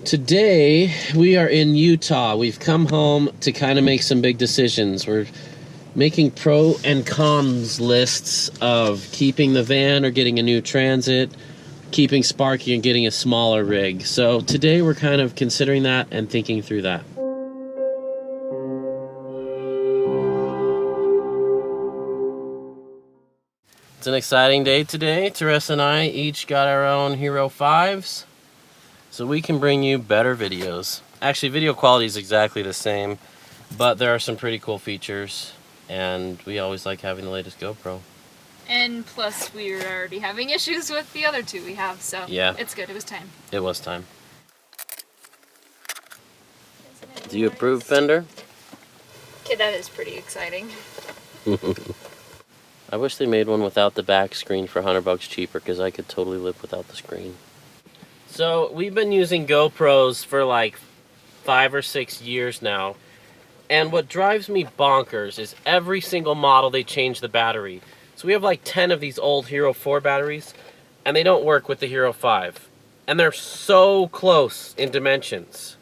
Today, we are in Utah. We've come home to kind of make some big decisions. We're making pro and cons lists of keeping the van or getting a new Transit, keeping Sparky and getting a smaller rig. So today we're kind of considering that and thinking through that. It's an exciting day today. Teresa and I each got our own Hero 5s. So we can bring you better videos. Actually, video quality is exactly the same, but there are some pretty cool features, and we always like having the latest GoPro. And plus, we were already having issues with the other two we have, so yeah, it's good. It was time. It was time. Do you approve, Fender? Okay, that is pretty exciting. I wish they made one without the back screen for $100 cheaper, because I could totally live without the screen. So we've been using GoPros for like 5 or 6 years now, and what drives me bonkers is every single model they change the battery. So we have like 10 of these old Hero 4 batteries, and they don't work with the Hero 5. And they're so close in dimensions.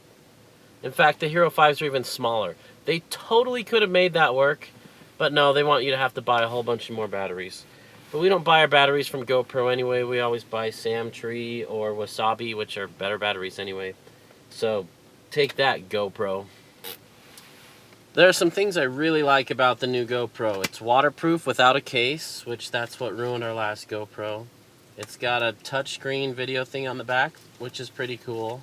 In fact, the Hero 5s are even smaller. They totally could have made that work, but no, they want you to have to buy a whole bunch of more batteries. But we don't buy our batteries from GoPro anyway. We always buy Samtree or Wasabi, which are better batteries anyway. So take that, GoPro. There are some things I really like about the new GoPro. It's waterproof without a case, which that's what ruined our last GoPro. It's got a touchscreen video thing on the back, which is pretty cool.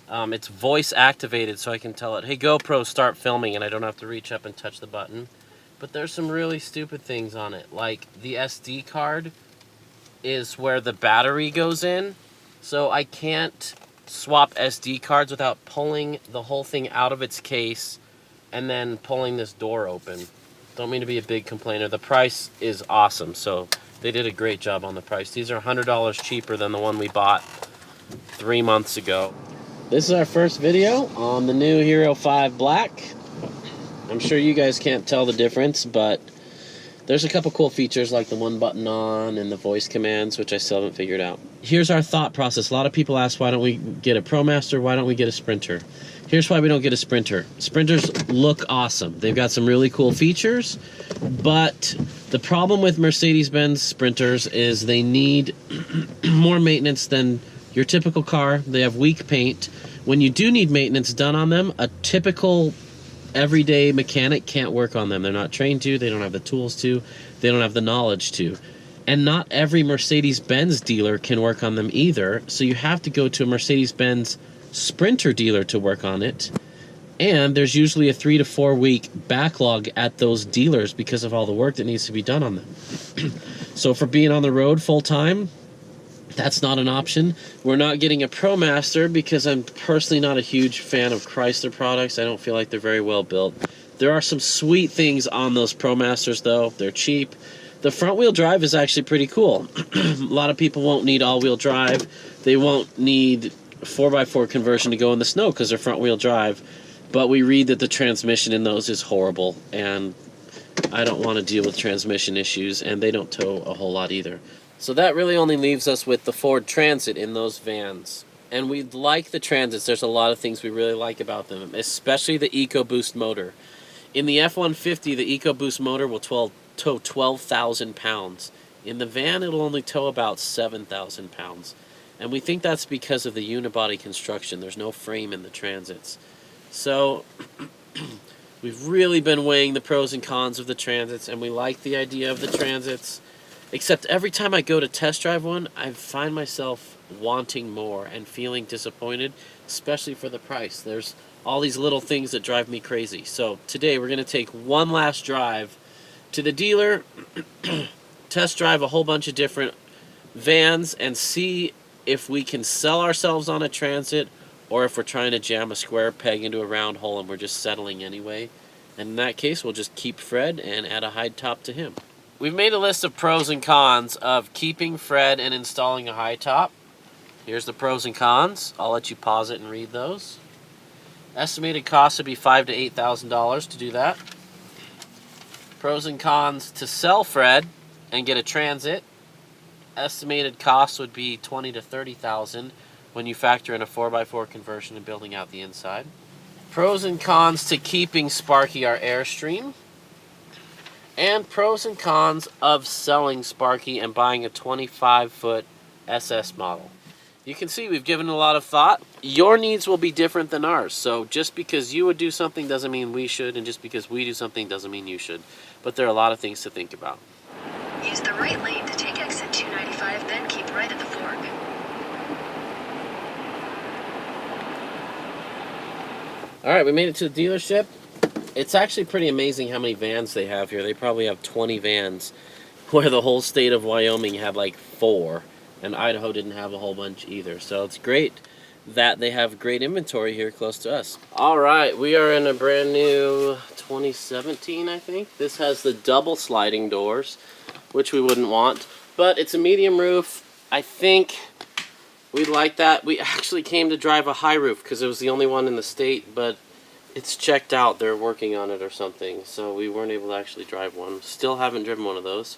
It's voice activated, so I can tell it, hey GoPro, start filming, and I don't have to reach up and touch the button. But there's some really stupid things on it, like the SD card is where the battery goes in, so I can't swap SD cards without pulling the whole thing out of its case and then pulling this door open. Don't mean to be a big complainer. The price is awesome, so they did a great job on the price. These are $100 cheaper than the one we bought 3 months ago. This is our first video on the new Hero 5 Black. I'm sure you guys can't tell the difference, but there's a couple cool features like the one button on and the voice commands, which I still haven't figured out. Here's our thought process. A lot of people ask, why don't we get a ProMaster? Why don't we get a Sprinter? Here's why we don't get a Sprinter. Sprinters look awesome. They've got some really cool features, but the problem with Mercedes-Benz Sprinters is they need more maintenance than your typical car. They have weak paint. When you do need maintenance done on them, a typical everyday mechanic can't work on them. They're not trained to, they don't have the tools to, they don't have the knowledge to. And not every Mercedes-Benz dealer can work on them either, so you have to go to a Mercedes-Benz Sprinter dealer to work on it. And there's usually a 3 to 4 week backlog at those dealers because of all the work that needs to be done on them. So for being on the road full time, that's not an option. We're not getting a ProMaster because I'm personally not a huge fan of Chrysler products. I don't feel like they're very well built. There are some sweet things on those ProMasters though. They're cheap. The front wheel drive is actually pretty cool. A lot of people won't need all-wheel drive. They won't need 4x4 conversion to go in the snow because they're front wheel drive. But we read that the transmission in those is horrible, and I don't want to deal with transmission issues, and they don't tow a whole lot either. So that really only leaves us with the Ford Transit in those vans. And we like the Transits. There's a lot of things we really like about them, especially the EcoBoost motor. In the F-150, the EcoBoost motor will tow 12,000 pounds. In the van, it'll only tow about 7,000 pounds. And we think that's because of the unibody construction. There's no frame in the Transits. So we've really been weighing the pros and cons of the Transits, and we like the idea of the Transits. Except every time I go to test drive one, I find myself wanting more and feeling disappointed, especially for the price. There's all these little things that drive me crazy. So today we're going to take one last drive to the dealer, test drive a whole bunch of different vans, and see if we can sell ourselves on a Transit or if we're trying to jam a square peg into a round hole and we're just settling anyway. And in that case, we'll just keep Fred and add a high top to him. We've made a list of pros and cons of keeping Fred and installing a high top. Here's the pros and cons. I'll let you pause it and read those. Estimated cost would be $5,000 to $8,000 to do that. Pros and cons to sell Fred and get a Transit. Estimated cost would be $20,000 to $30,000, when you factor in a 4x4 conversion and building out the inside. Pros and cons to keeping Sparky our Airstream. And pros and cons of selling Sparky and buying a 25-foot SS model. You can see we've given it a lot of thought. Your needs will be different than ours. So just because you would do something doesn't mean we should, and just because we do something doesn't mean you should. But there are a lot of things to think about. Use the right lane to take exit 295, then keep right at the fork. Alright, we made it to the dealership. It's actually pretty amazing how many vans they have here. They probably have 20 vans, where the whole state of Wyoming had like 4, and Idaho didn't have a whole bunch either. So it's great that they have great inventory here close to us. Alright, we are in a brand new 2017, I think. This has the double sliding doors, which we wouldn't want, but it's a medium roof. I think we'd like that. We actually came to drive a high roof because it was the only one in the state, but it's checked out. They're working on it or something, so we weren't able to actually drive one. Still haven't driven one of those,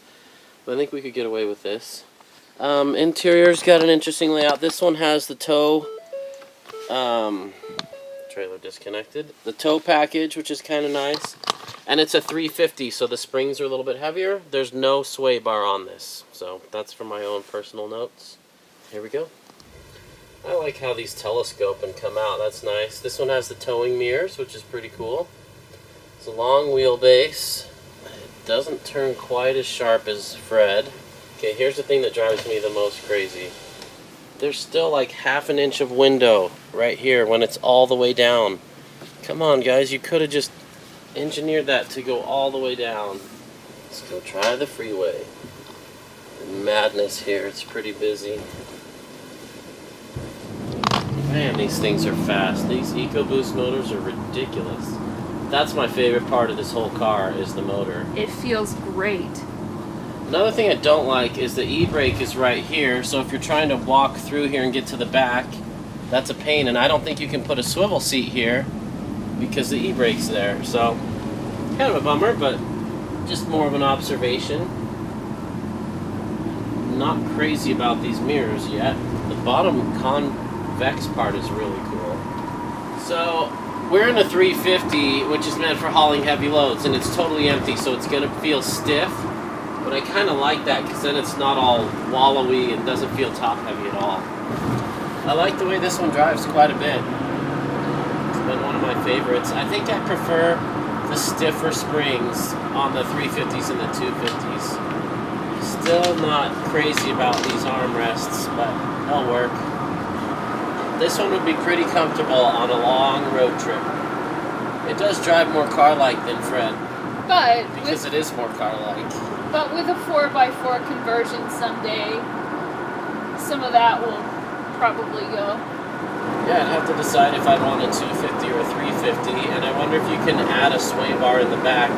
but I think we could get away with this. Interior's got an interesting layout. This one has the tow, trailer disconnected. The tow package, which is kind of nice. And it's a 350, so the springs are a little bit heavier. There's no sway bar on this, so that's for my own personal notes. Here we go. I like how these telescope and come out. That's nice. This one has the towing mirrors, which is pretty cool. It's a long wheelbase. It doesn't turn quite as sharp as Fred. Okay, here's the thing that drives me the most crazy. There's still like ½ an inch of window right here when it's all the way down. Come on, guys. You could have just engineered that to go all the way down. Let's go try the freeway. Madness here. It's pretty busy. Man, these things are fast. These EcoBoost motors are ridiculous. That's my favorite part of this whole car, is the motor. It feels great. Another thing I don't like is the e-brake is right here, so if you're trying to walk through here and get to the back, that's a pain, and I don't think you can put a swivel seat here because the e-brake's there. So, kind of a bummer, but just more of an observation. Not crazy about these mirrors yet. The bottom convex part is really cool. So we're in a 350, which is meant for hauling heavy loads, and it's totally empty, so it's going to feel stiff. But I kind of like that because then it's not all wallowy and doesn't feel top heavy at all. I like the way this one drives quite a bit. It's been one of my favorites. I think I prefer the stiffer springs on the 350s and the 250s. Still not crazy about these armrests, but they'll work. This one would be pretty comfortable on a long road trip. It does drive more car-like than Fred. But because it is more car-like. But with a 4x4 conversion someday, some of that will probably go. Yeah, I'd have to decide if I'd want a 250 or a 350, and I wonder if you can add a sway bar in the back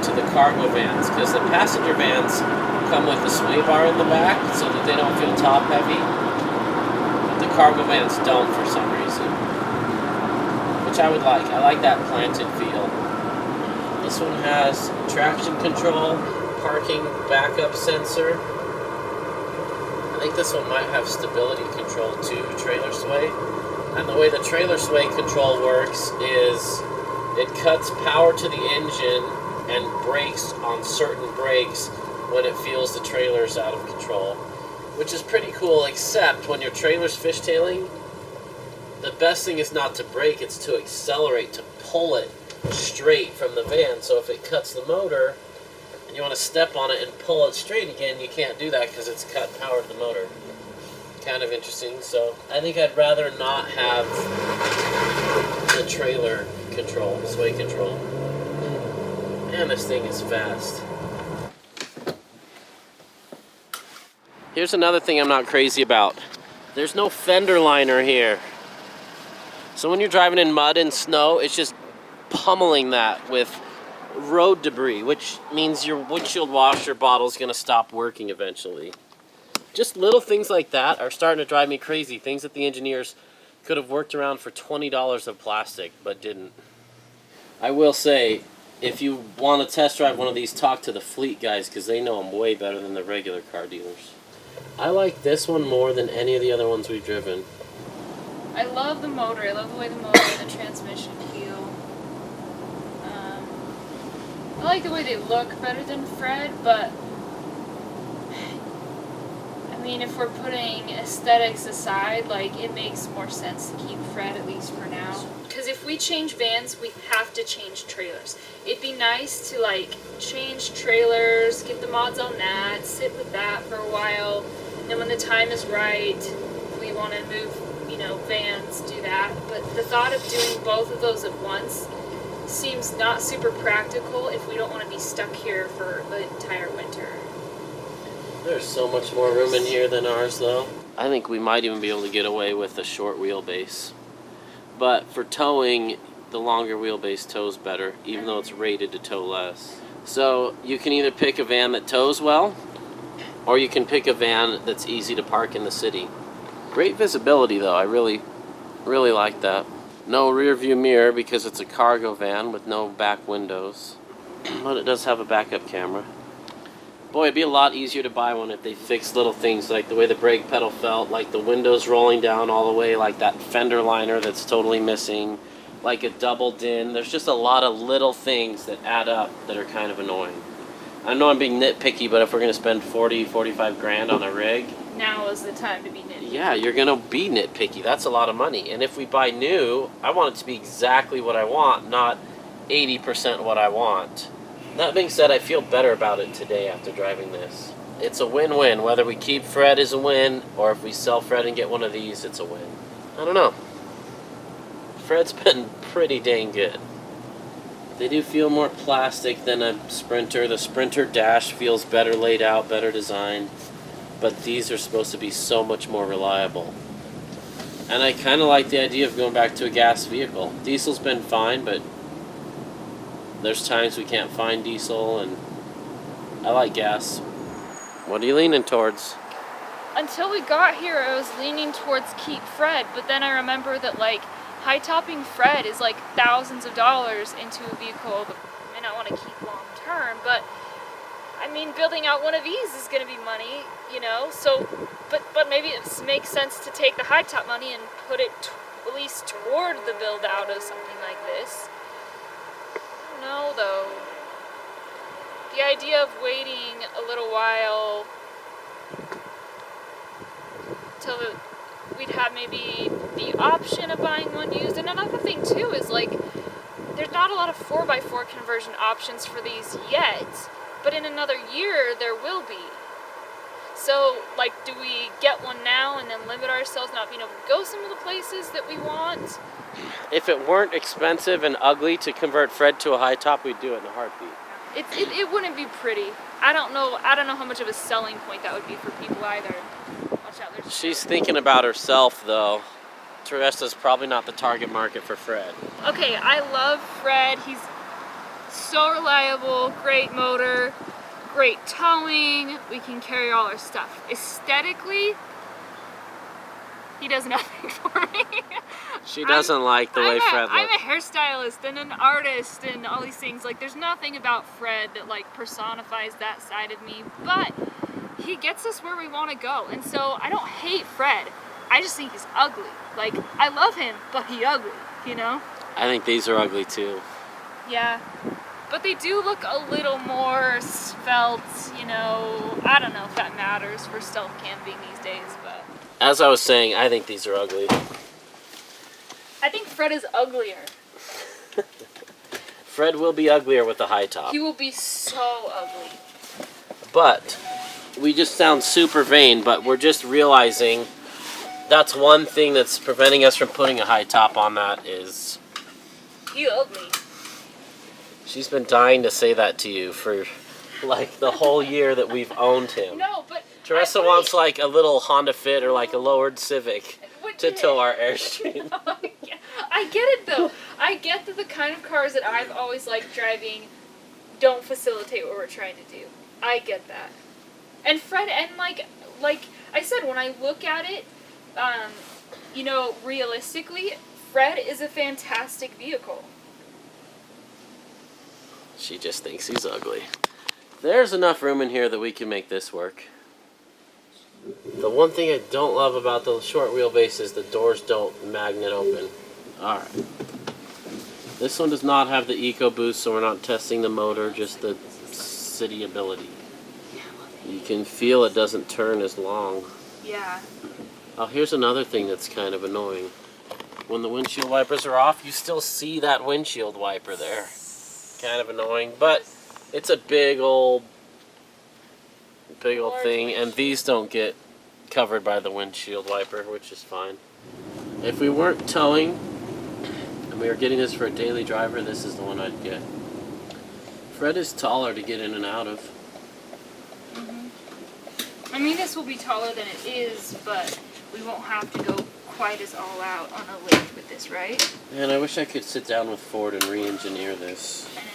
to the cargo vans, because the passenger vans come with a sway bar in the back so that they don't feel top heavy. The cargo vans don't for some reason, which I would like. I like that planted feel. This one has traction control, parking backup sensor. I think this one might have stability control too, trailer sway. And the way the trailer sway control works is it cuts power to the engine and brakes on certain brakes when it feels the trailer's out of control, which is pretty cool, except when your trailer's fishtailing, the best thing is not to brake, it's to accelerate, to pull it straight from the van. So if it cuts the motor and you want to step on it and pull it straight again, you can't do that because it's cut power to the motor. Kind of interesting. So I think I'd rather not have the trailer control, sway control. Man, this thing is fast. Here's another thing I'm not crazy about. There's no fender liner here. So when you're driving in mud and snow, it's just pummeling that with road debris, which means your windshield washer bottle is going to stop working eventually. Just little things like that are starting to drive me crazy. Things that the engineers could have worked around for $20 of plastic, but didn't. I will say, if you want to test drive one of these, talk to the fleet guys, because they know them way better than the regular car dealers. I like this one more than any of the other ones we've driven. I love the motor. I love the way the motor and the transmission feel. I like the way they look better than Fred, but I mean, if we're putting aesthetics aside, like, it makes more sense to keep Fred, at least for now. Because if we change vans, we have to change trailers. It'd be nice to, like, change trailers, get the mods on that, sit with that for a while, and when the time is right, we want to move, you know, vans, do that. But the thought of doing both of those at once seems not super practical if we don't want to be stuck here for the entire winter. There's so much more room in here than ours, though. I think we might even be able to get away with a short wheelbase. But for towing, the longer wheelbase tows better, even though it's rated to tow less. So you can either pick a van that tows well, or you can pick a van that's easy to park in the city. Great visibility, though. I really like that. No rear view mirror because it's a cargo van with no back windows. But it does have a backup camera. Boy, it'd be a lot easier to buy one if they fixed little things like the way the brake pedal felt, like the windows rolling down all the way, like that fender liner that's totally missing, like a double din. There's just a lot of little things that add up that are kind of annoying. I know I'm being nitpicky, but if we're going to spend 40, 45 grand on a rig, Now is the time to be nitpicky. yeah, you're going to be nitpicky. That's a lot of money. And if we buy new, I want it to be exactly what I want, not 80% what I want. That being said, I feel better about it today after driving this. It's a win-win. Whether we keep Fred is a win, or if we sell Fred and get one of these, it's a win. I don't know. Fred's been pretty dang good. They do feel more plastic than a Sprinter. The Sprinter dash feels better laid out, better designed. But these are supposed to be so much more reliable. And I kind of like the idea of going back to a gas vehicle. Diesel's been fine, but there's times we can't find diesel, and I like gas. What are you leaning towards? Until we got here, I was leaning towards keep Fred, but then I remember that, like, high-topping Fred is like thousands of dollars into a vehicle that I may not want to keep long term, but I mean, building out one of these is going to be money, you know, so, but maybe it makes sense to take the high-top money and put it at least toward the build-out of something like this. I don't know, though. The idea of waiting a little while till we'd have maybe the option of buying one used. And another thing too is, like, there's not a lot of 4x4 conversion options for these yet, but in another year there will be. So, like, do we get one now and then limit ourselves not being able to go some of the places that we want? If it weren't expensive and ugly to convert Fred to a high top, we'd do it in a heartbeat. It wouldn't be pretty. I don't know how much of a selling point that would be for people either. Watch out, there's... She's thinking about herself, though. Teresa's probably not the target market for Fred. Okay, I love Fred. He's so reliable, great motor, great towing. We can carry all our stuff. Aesthetically, he does nothing for me. She doesn't like the way Fred looks. I'm a hairstylist and an artist and all these things. Like, there's nothing about Fred that, like, personifies that side of me, but he gets us where we want to go. And so I don't hate Fred. I just think he's ugly. Like, I love him, but he ugly, you know? I think these are ugly too. Yeah. But they do look a little more svelte, you know. I don't know if that matters for stealth camping these days, but... As I was saying, I think these are ugly. I think Fred is uglier. Fred will be uglier with the high top. He will be so ugly. But we just sound super vain, but we're just realizing that's one thing that's preventing us from putting a high top on that is... He ugly. She's been dying to say that to you for like the whole year that we've owned him. No, but... Teresa wants like a little Honda Fit or like a lowered Civic to tow our Airstream. I get it though. I get that the kind of cars that I've always liked driving don't facilitate what we're trying to do. I get that. And Fred, and like I said, when I look at it, you know, realistically, Fred is a fantastic vehicle. She just thinks he's ugly. There's enough room in here that we can make this work. The one thing I don't love about the short wheelbase is the doors don't magnet open. Alright. This one does not have the EcoBoost, so we're not testing the motor, just the city ability. You can feel it doesn't turn as long. Yeah. Oh, here's another thing that's kind of annoying. When the windshield wipers are off, you still see that windshield wiper there. Kind of annoying, but it's a big old thing, and these don't get covered by the windshield wiper, which is fine. If we weren't towing, and we were getting this for a daily driver, this is the one I'd get. Fred is taller to get in and out of. I mean, this will be taller than it is, but we won't have to go quite as all out on a lake with this, right? Man, I wish I could sit down with Ford and re-engineer this. I know.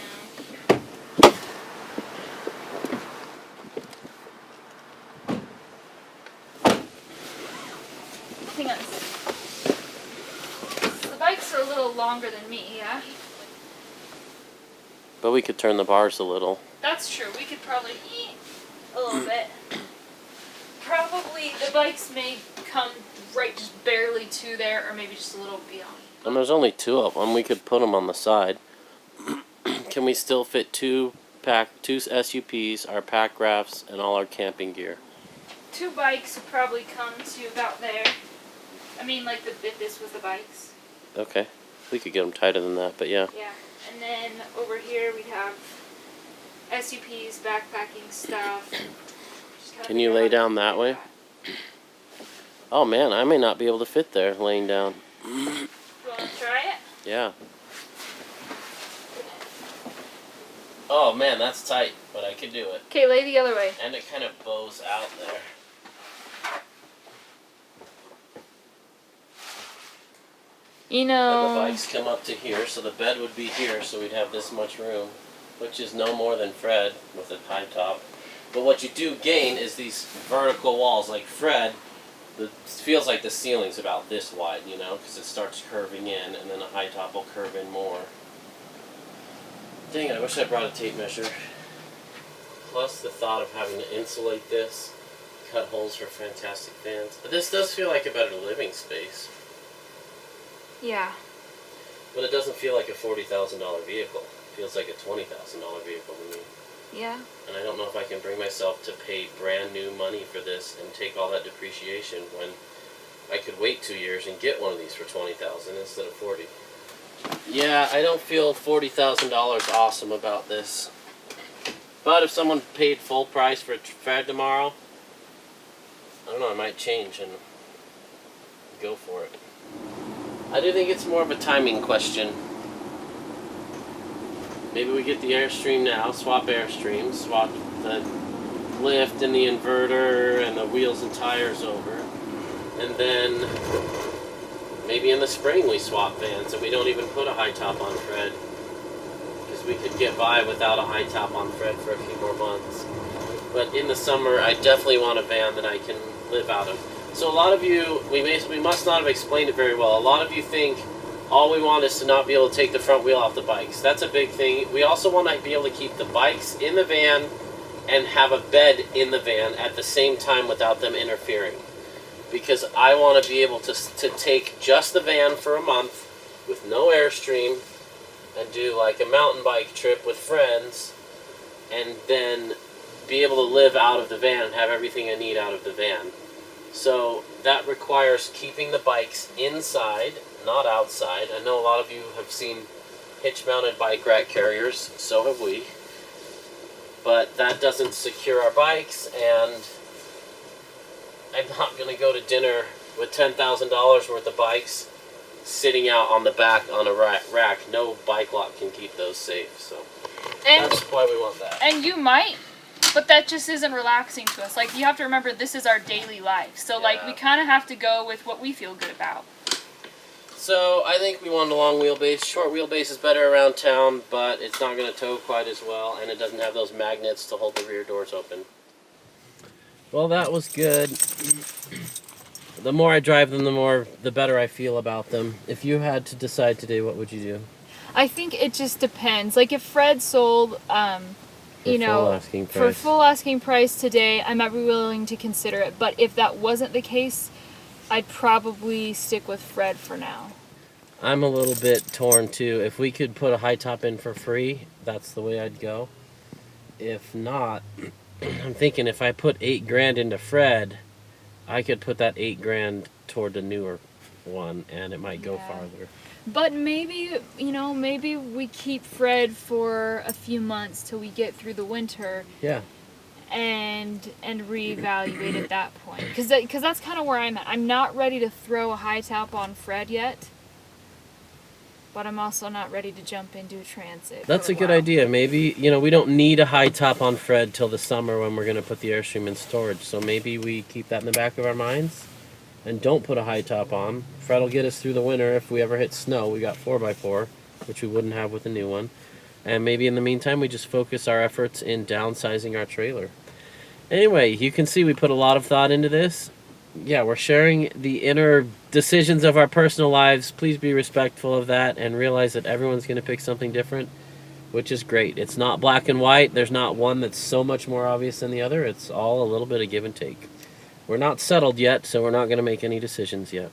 Hang on a second. The bikes are a little longer than me, yeah? But we could turn the bars a little. That's true. We could probably eat a little bit. Probably the bikes may come right just barely to there, or maybe just a little beyond. And there's only 2 of them. We could put them on the side. Can we still fit 2 SUPs, our pack rafts, and all our camping gear? 2 bikes would probably come to about there. I mean, like if this was the bikes. Okay. We could get them tighter than that, but yeah. Yeah. And then over here we'd have SUPs, backpacking stuff. Can you lay down that way? Oh man, I may not be able to fit there laying down. You want to try it? Yeah. Oh man, that's tight, but I could do it. Okay, lay the other way. And it kind of bows out there. You And know. the bikes come up to here, so the bed would be here, so we'd have this much room, which is no more than Fred with a high top. But what you do gain is these vertical walls. Like Fred, it feels like the ceiling's about this wide, you know, because it starts curving in, and then the high top will curve in more. Dang it, I wish I brought a tape measure. Plus the thought of having to insulate this, cut holes for fantastic fans. But this does feel like a better living space. Yeah. But it doesn't feel like a $40,000 vehicle. It feels like a $20,000 vehicle to me. Yeah. And I don't know if I can bring myself to pay brand new money for this and take all that depreciation when I could wait 2 years and get one of these for $20,000 instead of $40,000. Yeah, I don't feel $40,000 awesome about this. But if someone paid full price for Fred tomorrow, I don't know, I might change and go for it. I do think it's more of a timing question. Maybe we get the Airstream now, swap Airstream, swap the lift and the inverter and the wheels and tires over. And then maybe in the spring we swap vans and we don't even put a high top on Fred. Because we could get by without a high top on Fred for a few more months. But in the summer, I definitely want a van that I can live out of. So a lot of you, we must not have explained it very well. A lot of you think all we want is to not be able to take the front wheel off the bikes. That's a big thing. We also want to be able to keep the bikes in the van and have a bed in the van at the same time without them interfering. Because I want to be able to take just the van for a month with no Airstream and do like a mountain bike trip with friends and then be able to live out of the van and have everything I need out of the van. So that requires keeping the bikes inside, not outside. I know a lot of you have seen hitch-mounted bike rack carriers, so have we. But that doesn't secure our bikes, and I'm not going to go to dinner with $10,000 worth of bikes sitting out on the back on a rack. No bike lock can keep those safe, so that's why we want that. And you might, but that just isn't relaxing to us. Like, you have to remember, this is our daily life. So, like, we kind of have to go with what we feel good about. So, I think we want a long wheelbase. Short wheelbase is better around town, but it's not going to tow quite as well, and it doesn't have those magnets to hold the rear doors open. Well, that was good. The more I drive them, the better I feel about them. If you had to decide today, what would you do? I think it just depends. Like, if Fred sold, you know, full asking for price. full asking price today, I might be willing to consider it. But if that wasn't the case, I'd probably stick with Fred for now. I'm a little bit torn too. If we could put a high top in for free, that's the way I'd go. If not, I'm thinking if I put $8,000 into Fred, I could put that $8,000 toward the newer one, and it might go Yeah. farther. But maybe, you know, maybe we keep Fred for a few months till we get through the winter Yeah. and reevaluate at that point. Because that's kind of where I'm at. I'm not ready to throw a high top on Fred yet, but I'm also not ready to jump into a Transit. That's for a good while. idea. Maybe, you know, we don't need a high top on Fred till the summer when we're going to put the Airstream in storage. So maybe we keep that in the back of our minds and don't put a high top on. Fred will get us through the winter if we ever hit snow. We got 4x4, which we wouldn't have with the new one. And maybe in the meantime, we just focus our efforts in downsizing our trailer. Anyway, you can see we put a lot of thought into this. Yeah, we're sharing the inner decisions of our personal lives. Please be respectful of that and realize that everyone's going to pick something different, which is great. It's not black and white. There's not one that's so much more obvious than the other. It's all a little bit of give and take. We're not settled yet, so we're not going to make any decisions yet.